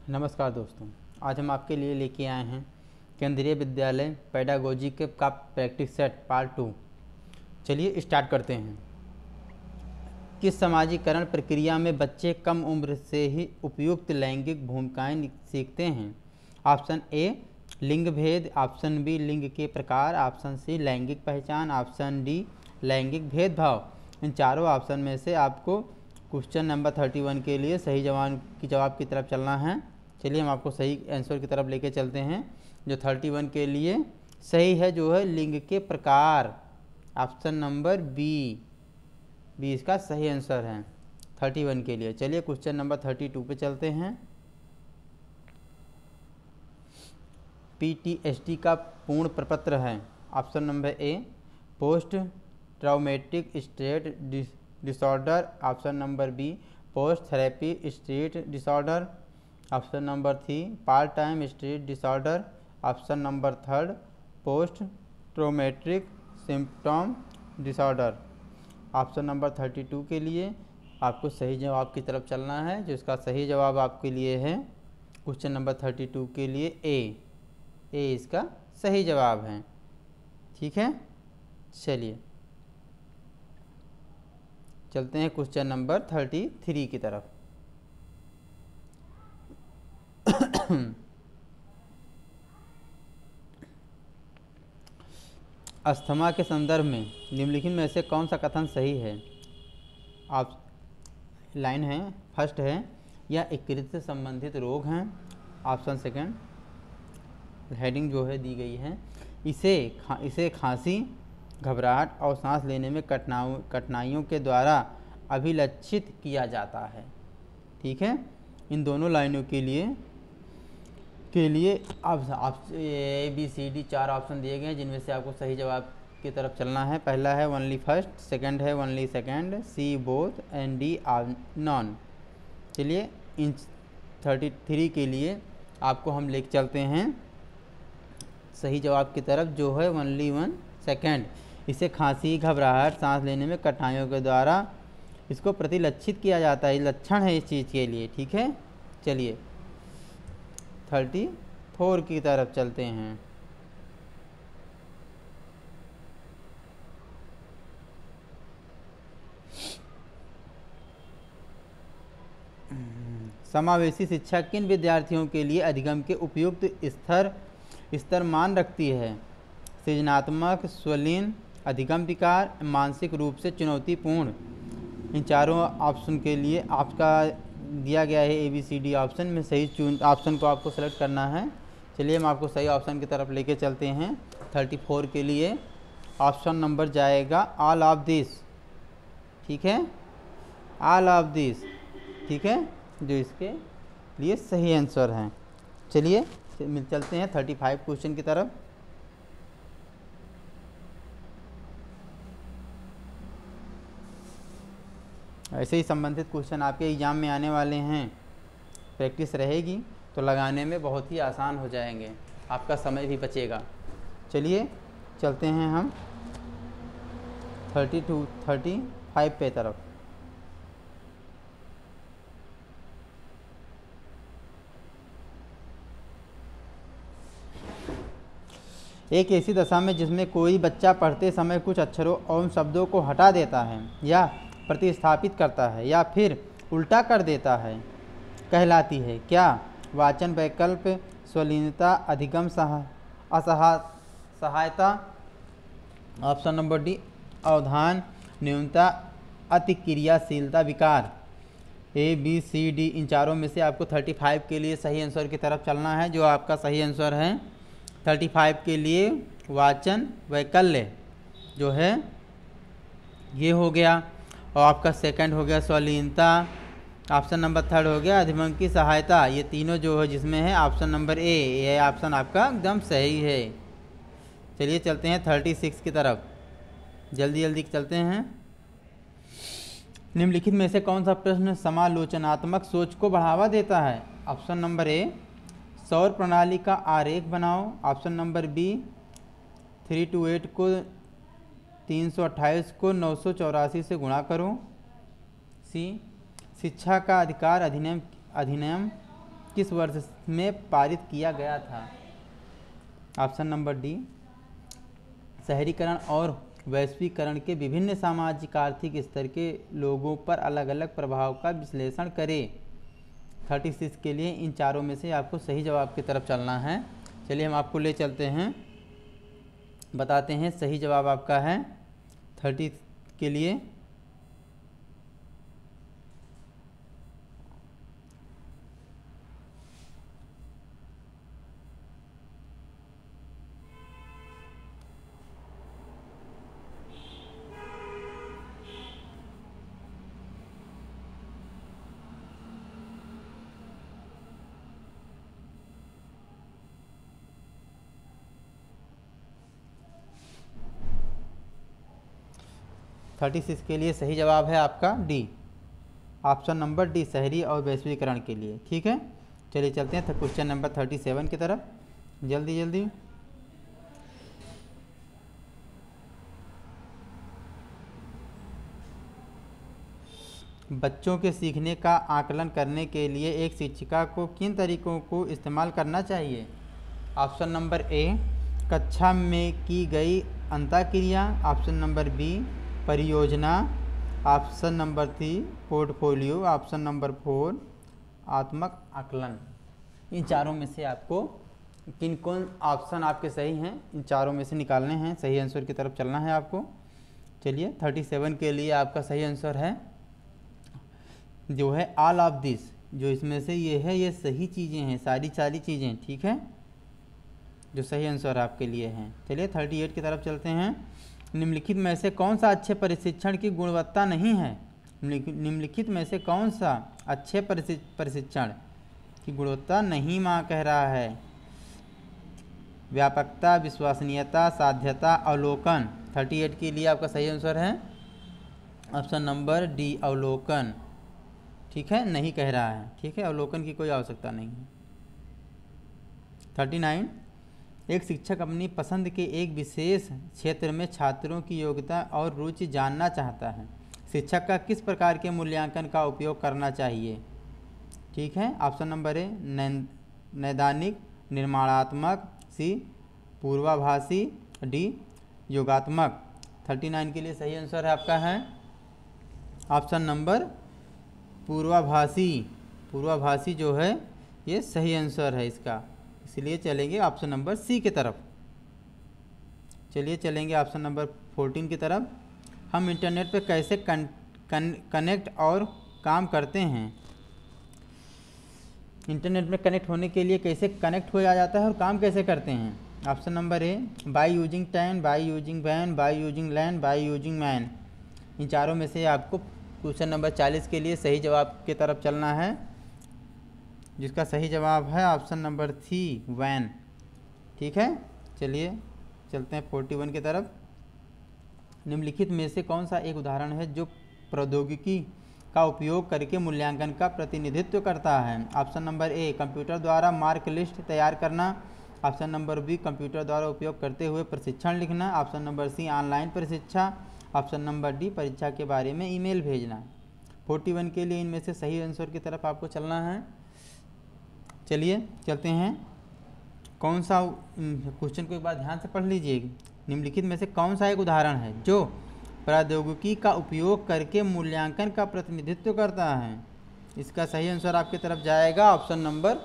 नमस्कार दोस्तों, आज हम आपके लिए लेके आए हैं केंद्रीय विद्यालय पेडागोजी के का प्रैक्टिस सेट पार्ट 2। चलिए स्टार्ट करते हैं। किस समाजीकरण प्रक्रिया में बच्चे कम उम्र से ही उपयुक्त लैंगिक भूमिकाएं सीखते हैं? ऑप्शन ए लिंग भेद, ऑप्शन बी लिंग के प्रकार, ऑप्शन सी लैंगिक पहचान, ऑप्शन डी लैंगिक भेदभाव। इन चारों ऑप्शन में से आपको क्वेश्चन नंबर 31 के लिए सही जवाब की तरफ चलना है। चलिए हम आपको सही आंसर की तरफ लेके चलते हैं। जो 31 के लिए सही है जो है लिंग के प्रकार, ऑप्शन नंबर बी इसका सही आंसर है 31 के लिए। चलिए क्वेश्चन नंबर 32 पे चलते हैं। PTSD का पूर्ण प्रपत्र है। Option number A post traumatic stress disorder, option number B post therapy stress disorder, option number 3 part time stress disorder, option number 3 post traumatic symptom disorder. Option number 32 के लिए आपको सही जवाब की तरफ चलना है। जो इसका सही जवाब आपके लिए है क्वेश्चन नंबर 32 के लिए ए इसका सही जवाब है। ठीक है, चलिए चलते हैं क्वेश्चन नंबर 33 की तरफ। अस्थमा के संदर्भ में निम्नलिखित में से कौन सा कथन सही है? आप लाइन है, फर्स्ट है यह यकृत से संबंधित रोग हैं, ऑप्शन सेकंड हेडिंग जो है दी गई है इसे खांसी, घबराहट और सांस लेने में कठिनाइयों के द्वारा अभिलक्षित किया जाता है। ठीक है, इन दोनों लाइनों के लिए आप ABCD 4 ऑप्शन दिए गए हैं जिनमें से आपको सही जवाब की तरफ चलना है। पहला है ओनली फर्स्ट, सेकंड है only second, C both and D none. चलिए इन 33 के लिए आपको हम लेके चलते हैं सही जवाब की तरफ जो है ओनली वन सेकंड। इसे खांसी, घबराहट, सांस लेने में कठिनाइयों के द्वारा इसको प्रतिलक्षित किया जाता है, लक्षण है इस चीज़ के लिए। ठीक है, चलिए 34 की तरफ चलते हैं। समावेशी शिक्षा किन विद्यार्थियों के लिए अधिगम के उपयुक्त स्तर मान रखती है? सृजनात्मक, स्वलीन, अधिगम विकार, मानसिक रूप से चुनौतीपूर्ण। इन चारों ऑप्शन के लिए आपका दिया गया है ABCD ऑप्शन में सही ऑप्शन को आपको सेलेक्ट करना है। चलिए हम आपको सही ऑप्शन की तरफ लेके चलते हैं। 34 के लिए ऑप्शन नंबर जाएगा ऑल ऑफ दिस। ठीक है, ऑल ऑफ दिस, ठीक है, जो इसके लिए सही आंसर है। चलिए चलते हैं 35 क्वेश्चन की तरफ। ऐसे ही संबंधित क्वेश्चन आपके एग्जाम में आने वाले हैं। प्रैक्टिस रहेगी तो लगाने में बहुत ही आसान हो जाएंगे, आपका समय भी बचेगा। चलिए चलते हैं हम 35 पे तरफ। एक ऐसी दशा में जिसमें कोई बच्चा पढ़ते समय कुछ अक्षरों और शब्दों को हटा देता है या प्रतिस्थापित करता है या फिर उल्टा कर देता है कहलाती है क्या? वाचन वैकल्प, स्वलीनता, अधिगम असहायता, ऑप्शन नंबर डी अवधान न्यूनता, अतिक्रियाशीलता विकार। ABCD इन चारों में से आपको 35 के लिए सही आंसर की तरफ चलना है। जो आपका सही आंसर है 35 के लिए वाचन वैकल्य जो है ये हो गया, और आपका सेकंड हो गया स्वलीनता, ऑप्शन नंबर 3 हो गया अधिगम की सहायता। ये तीनों जो है जिसमें है ऑप्शन नंबर ए, ये ऑप्शन आपका एकदम सही है। चलिए चलते हैं 36 की तरफ, जल्दी जल्दी चलते हैं। निम्नलिखित में से कौन सा प्रश्न समालोचनात्मक सोच को बढ़ावा देता है? ऑप्शन नंबर ए सौर प्रणाली का आरेख बनाओ, ऑप्शन नंबर बी 328 को 328 को 984 से गुणा करो, सी शिक्षा का अधिकार अधिनियम किस वर्ष में पारित किया गया था? ऑप्शन नंबर डी, शहरीकरण और वैश्वीकरण के विभिन्न सामाजिक आर्थिक स्तर के लोगों पर अलग अलग प्रभाव का विश्लेषण करें। 36 के लिए इन चारों में से आपको सही जवाब की तरफ चलना है। चलिए हम आपको ले चलते हैं, बताते हैं सही जवाब आपका है 30 के लिए (36) के लिए सही जवाब है आपका डी, ऑप्शन नंबर डी, शहरी और वैश्वीकरण के लिए। ठीक है, चलिए चलते हैं क्वेश्चन नंबर 37 की तरफ, जल्दी जल्दी। बच्चों के सीखने का आकलन करने के लिए एक शिक्षिका को किन तरीकों को इस्तेमाल करना चाहिए? ऑप्शन नंबर ए, कक्षा में की गई अंतःक्रिया, ऑप्शन नंबर बी, परियोजना, option number 3, portfolio, option number 4, आत्मक आकलन। इन चारों में से आपको कौन ऑप्शन आपके सही हैं, इन चारों में से निकालने हैं, सही आंसर की तरफ चलना है आपको। चलिए 37 के लिए आपका सही आंसर है जो है ऑल ऑफ दिस, जो इसमें से ये है, ये सही चीज़ें हैं, सारी चीज़ें। ठीक है, जो सही आंसर आपके लिए हैं। चलिए 38 की तरफ चलते हैं। निम्नलिखित में से कौन सा अच्छे प्रशिक्षण की गुणवत्ता नहीं है? निम्नलिखित में से कौन सा अच्छे प्रशिक्षण की गुणवत्ता नहीं माँ कह रहा है? व्यापकता, विश्वसनीयता, साध्यता, अवलोकन। 38 के लिए आपका सही आंसर है ऑप्शन नंबर डी, अवलोकन। ठीक है, नहीं कह रहा है। ठीक है, अवलोकन की कोई आवश्यकता नहीं है। 39, एक शिक्षक अपनी पसंद के एक विशेष क्षेत्र में छात्रों की योग्यता और रुचि जानना चाहता है। शिक्षक का किस प्रकार के मूल्यांकन का उपयोग करना चाहिए? ठीक है, ऑप्शन नंबर ए, नैदानिक, निर्माणात्मक, सी, पूर्वाभासी, डी, योगात्मक। 39 के लिए सही आंसर है आपका है ऑप्शन नंबर पूर्वाभासी। पूर्वाभासी जो है ये सही आंसर है इसका, इसलिए चलेंगे ऑप्शन नंबर सी की तरफ। चलिए चलेंगे ऑप्शन नंबर 14 की तरफ। हम इंटरनेट पे कैसे कनेक्ट और काम करते हैं? इंटरनेट में कनेक्ट होने के लिए कैसे कनेक्ट हो जाता है और काम कैसे करते हैं? Option number A, by using tan, by using van, by using land, by using man. इन चारों में से आपको क्वेश्चन नंबर 40 के लिए सही जवाब की तरफ चलना है, जिसका सही जवाब है ऑप्शन नंबर 3, वैन। ठीक है, चलिए चलते हैं 41 की तरफ। निम्नलिखित में से कौन सा एक उदाहरण है जो प्रौद्योगिकी का उपयोग करके मूल्यांकन का प्रतिनिधित्व करता है? ऑप्शन नंबर ए, कंप्यूटर द्वारा मार्क लिस्ट तैयार करना, ऑप्शन नंबर बी, कंप्यूटर द्वारा उपयोग करते हुए प्रशिक्षण लिखना, ऑप्शन नंबर सी, ऑनलाइन परीक्षा, ऑप्शन नंबर डी, परीक्षा के बारे में ईमेल भेजना। 41 के लिए इनमें से सही आंसर की तरफ आपको चलना है। चलिए चलते हैं, कौन सा क्वेश्चन को एक बार ध्यान से पढ़ लीजिए। निम्नलिखित में से कौन सा एक उदाहरण है जो प्रौद्योगिकी का उपयोग करके मूल्यांकन का प्रतिनिधित्व करता है? इसका सही आंसर आपकी तरफ जाएगा ऑप्शन नंबर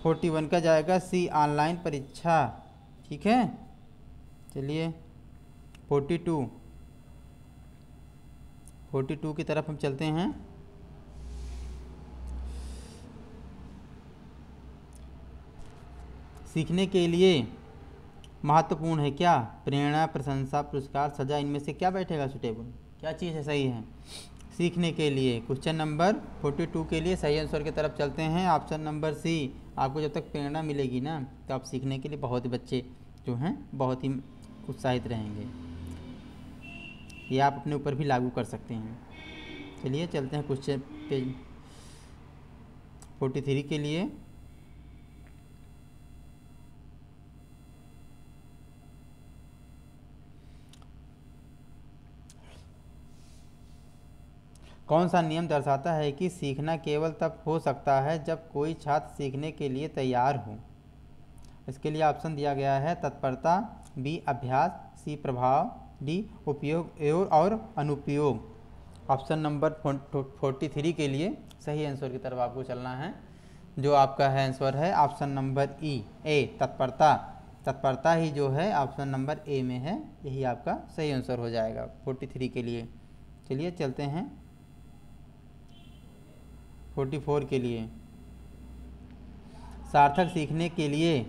41 का जाएगा सी, ऑनलाइन परीक्षा। ठीक है, चलिए 42 की तरफ हम चलते हैं। सीखने के लिए महत्वपूर्ण है क्या? प्रेरणा, प्रशंसा, पुरस्कार, सजा। इनमें से क्या बैठेगा सुटेबल? क्या चीज़ है सही है सीखने के लिए? क्वेश्चन नंबर 42 के लिए सही आंसर की तरफ चलते हैं ऑप्शन नंबर सी। आपको जब तक प्रेरणा मिलेगी ना तो आप सीखने के लिए बहुत ही बच्चे जो हैं बहुत ही उत्साहित रहेंगे। ये आप अपने ऊपर भी लागू कर सकते हैं। चलिए चलते हैं क्वेश्चन पेज 43 के लिए। कौन सा नियम दर्शाता है कि सीखना केवल तब हो सकता है जब कोई छात्र सीखने के लिए तैयार हो? इसके लिए ऑप्शन दिया गया है तत्परता, बी अभ्यास, सी प्रभाव, डी उपयोग और अनुपयोग। ऑप्शन नंबर 43 के लिए सही आंसर की तरफ आपको चलना है। जो आपका है आंसर है ऑप्शन नंबर ए तत्परता। तत्परता ही जो है ऑप्शन नंबर ए में है, यही आपका सही आंसर हो जाएगा 43 के लिए। चलिए चलते हैं 44 के लिए। सार्थक सीखने के लिए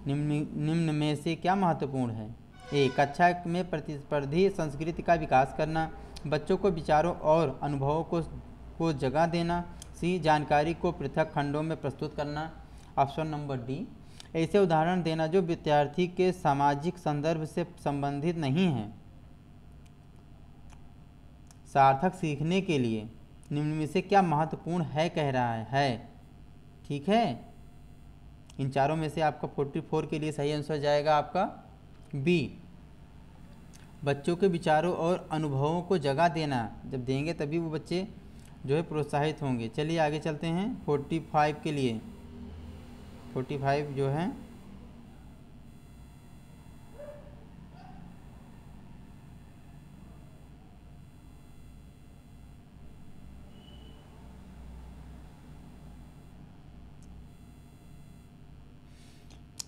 निम्न में से क्या महत्वपूर्ण है? ए कक्षा में प्रतिस्पर्धी संस्कृति का विकास करना, बच्चों को विचारों और अनुभवों को जगह देना, सी जानकारी को पृथक खंडों में प्रस्तुत करना, ऑप्शन नंबर डी ऐसे उदाहरण देना जो विद्यार्थी के सामाजिक संदर्भ से संबंधित नहीं हैं। सार्थक सीखने के लिए निम्न में से क्या महत्वपूर्ण है कह रहा है। ठीक है, इन चारों में से आपका 44 के लिए सही आंसर जाएगा आपका बी, बच्चों के विचारों और अनुभवों को जगह देना। जब देंगे तभी वो बच्चे जो है प्रोत्साहित होंगे। चलिए आगे चलते हैं 45 के लिए। 45 जो है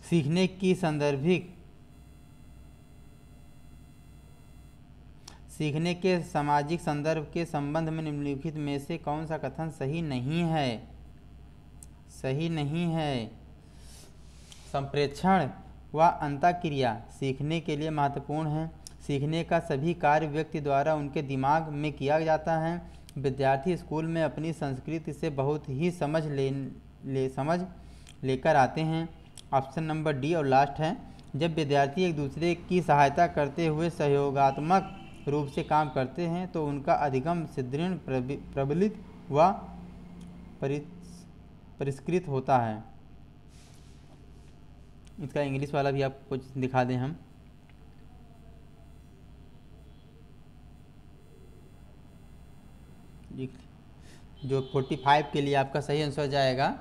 सीखने की सीखने के सामाजिक संदर्भ के संबंध में निम्नलिखित में से कौन सा कथन सही नहीं है? सही नहीं है। संप्रेक्षण व अंतःक्रिया सीखने के लिए महत्वपूर्ण है। सीखने का सभी कार्य व्यक्ति द्वारा उनके दिमाग में किया जाता है। विद्यार्थी स्कूल में अपनी संस्कृति से बहुत ही समझ लेकर आते हैं। ऑप्शन नंबर डी और लास्ट है, जब विद्यार्थी एक दूसरे की सहायता करते हुए सहयोगात्मक रूप से काम करते हैं तो उनका अधिगम सुदृढ़, प्रबलित व परिष्कृत होता है। इसका इंग्लिश वाला भी आपको कुछ दिखा दें हम। जो 45 के लिए आपका सही आंसर जाएगा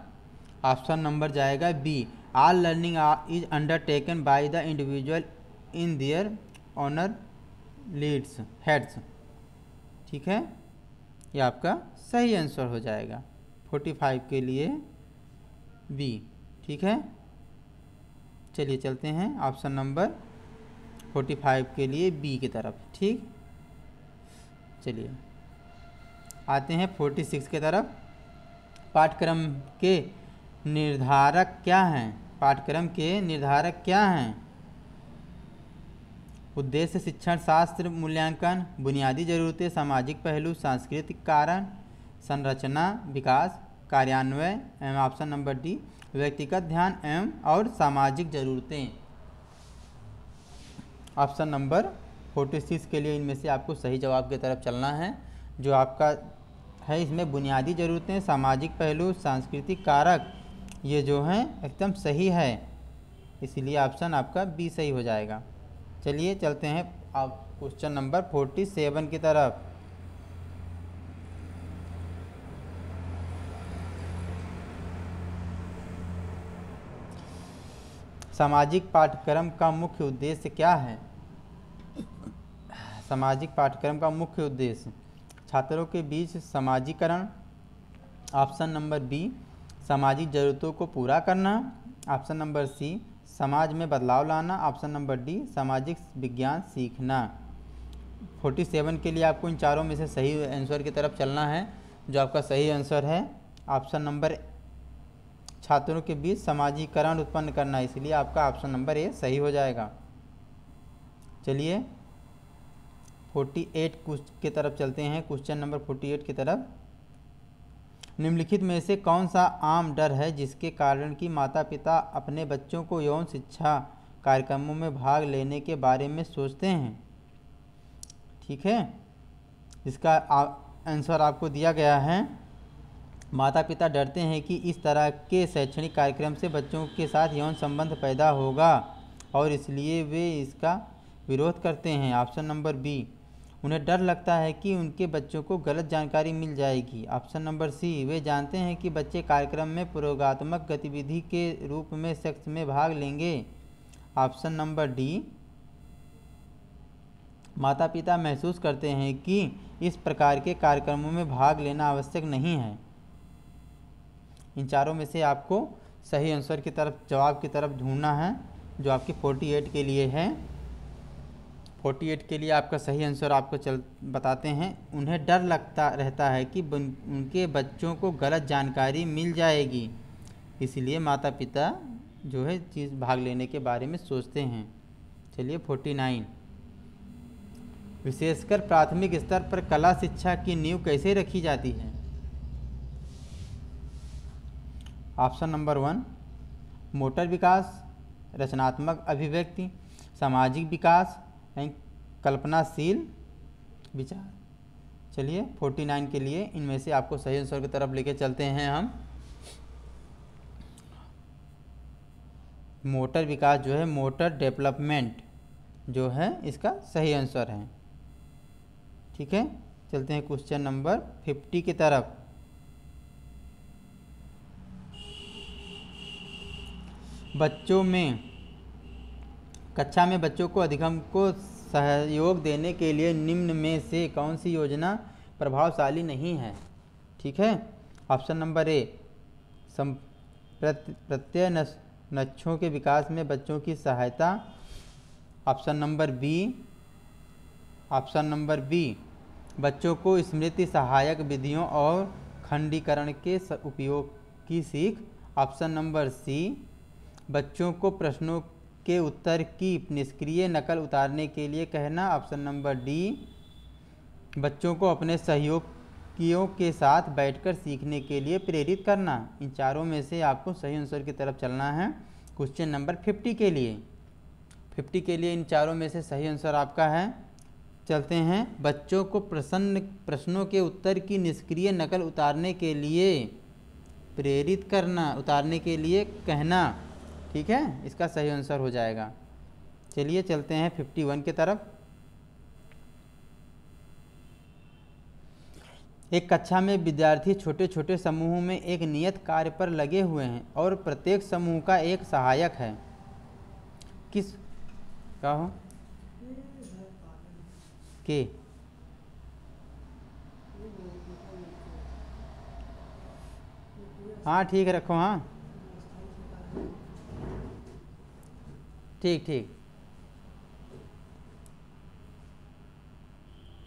ऑप्शन नंबर जाएगा B, all learning is undertaken by the individual in their honour leads heads. ठीक है, ये आपका सही आंसर हो जाएगा 45 के लिए बी। ठीक है, चलिए चलते हैं ऑप्शन नंबर 45 के लिए बी की तरफ। ठीक, चलिए आते हैं 46 की तरफ। पाठ्यक्रम के निर्धारक क्या हैं? पाठ्यक्रम के निर्धारक क्या हैं? उद्देश्य, शिक्षण शास्त्र, मूल्यांकन, बुनियादी जरूरतें, सामाजिक पहलू, सांस्कृतिक कारण, संरचना, विकास, कार्यान्वयन एवं ऑप्शन नंबर डी व्यक्तिगत ध्यान एवं और सामाजिक जरूरतें। ऑप्शन नंबर 46 के लिए इनमें से आपको सही जवाब की तरफ चलना है। जो आपका है इसमें बुनियादी ज़रूरतें, सामाजिक पहलू, सांस्कृतिक कारक, ये जो हैं एकदम सही है, इसीलिए ऑप्शन आपका बी सही हो जाएगा। चलिए चलते हैं आप क्वेश्चन नंबर 47 की तरफ। सामाजिक पाठ्यक्रम का मुख्य उद्देश्य क्या है? सामाजिक पाठ्यक्रम का मुख्य उद्देश्य छात्रों के बीच समाजीकरण, ऑप्शन नंबर बी सामाजिक जरूरतों को पूरा करना, ऑप्शन नंबर सी समाज में बदलाव लाना, ऑप्शन नंबर डी सामाजिक विज्ञान सीखना। 47 के लिए आपको इन चारों में से सही आंसर की तरफ चलना है। जो आपका सही आंसर है ऑप्शन नंबर छात्रों के बीच समाजीकरण उत्पन्न करना, इसलिए आपका ऑप्शन नंबर ए सही हो जाएगा। चलिए 48 की तरफ चलते हैं, क्वेश्चन नंबर 48 की तरफ। निम्नलिखित में से कौन सा आम डर है जिसके कारण कि माता पिता अपने बच्चों को यौन शिक्षा कार्यक्रमों में भाग लेने के बारे में सोचते हैं? ठीक है, इसका आंसर आपको दिया गया है। माता पिता डरते हैं कि इस तरह के शैक्षणिक कार्यक्रम से बच्चों के साथ यौन संबंध पैदा होगा और इसलिए वे इसका विरोध करते हैं। ऑप्शन नंबर बी उन्हें डर लगता है कि उनके बच्चों को गलत जानकारी मिल जाएगी। ऑप्शन नंबर सी, वे जानते हैं कि बच्चे कार्यक्रम में प्रयोगात्मक गतिविधि के रूप में सेक्स में भाग लेंगे। ऑप्शन नंबर डी, माता पिता महसूस करते हैं कि इस प्रकार के कार्यक्रमों में भाग लेना आवश्यक नहीं है। इन चारों में से आपको सही आंसर की तरफ, जवाब की तरफ ढूंढना है, जो आपके 48 के लिए है। 48 के लिए आपका सही आंसर आपको बताते हैं। उन्हें डर लगता रहता है कि उनके बच्चों को गलत जानकारी मिल जाएगी, इसलिए माता पिता जो है चीज़ भाग लेने के बारे में सोचते हैं। चलिए 49, विशेषकर प्राथमिक स्तर पर कला शिक्षा की नींव कैसे रखी जाती है। ऑप्शन नंबर 1, मोटर विकास, रचनात्मक अभिव्यक्ति, सामाजिक विकास, कल्पनाशील विचार। चलिए 49 के लिए इनमें से आपको सही आंसर की तरफ लेके चलते हैं हम। मोटर विकास जो है, मोटर डेवलपमेंट जो है इसका सही आंसर है। ठीक है, चलते हैं क्वेश्चन नंबर 50 की तरफ। कक्षा में बच्चों को अधिगम को सहयोग देने के लिए निम्न में से कौन सी योजना प्रभावशाली नहीं है। ठीक है, ऑप्शन नंबर ए, प्रत्यय नक्षों के विकास में बच्चों की सहायता। ऑप्शन नंबर बी, बच्चों को स्मृति सहायक विधियों और खंडीकरण के उपयोग की सीख। ऑप्शन नंबर सी, बच्चों को प्रश्नों के उत्तर की निष्क्रिय नकल उतारने के लिए कहना। ऑप्शन नंबर डी, बच्चों को अपने सहयोगियों के साथ बैठकर सीखने के लिए प्रेरित करना। इन चारों में से आपको सही आंसर की तरफ चलना है। क्वेश्चन नंबर 50 के लिए इन चारों में से सही आंसर आपका है। चलते हैं, बच्चों को प्रश्नों के उत्तर की निष्क्रिय नकल उतारने के लिए प्रेरित करना, उतारने के लिए कहना। ठीक है, इसका सही आंसर हो जाएगा। चलिए चलते हैं 51 की तरफ। एक कक्षा में विद्यार्थी छोटे छोटे समूहों में एक नियत कार्य पर लगे हुए हैं और प्रत्येक समूह का एक सहायक है। किस क्या हो के हाँ ठीक है, रखो। हाँ ठीक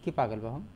कि पागल बा हम।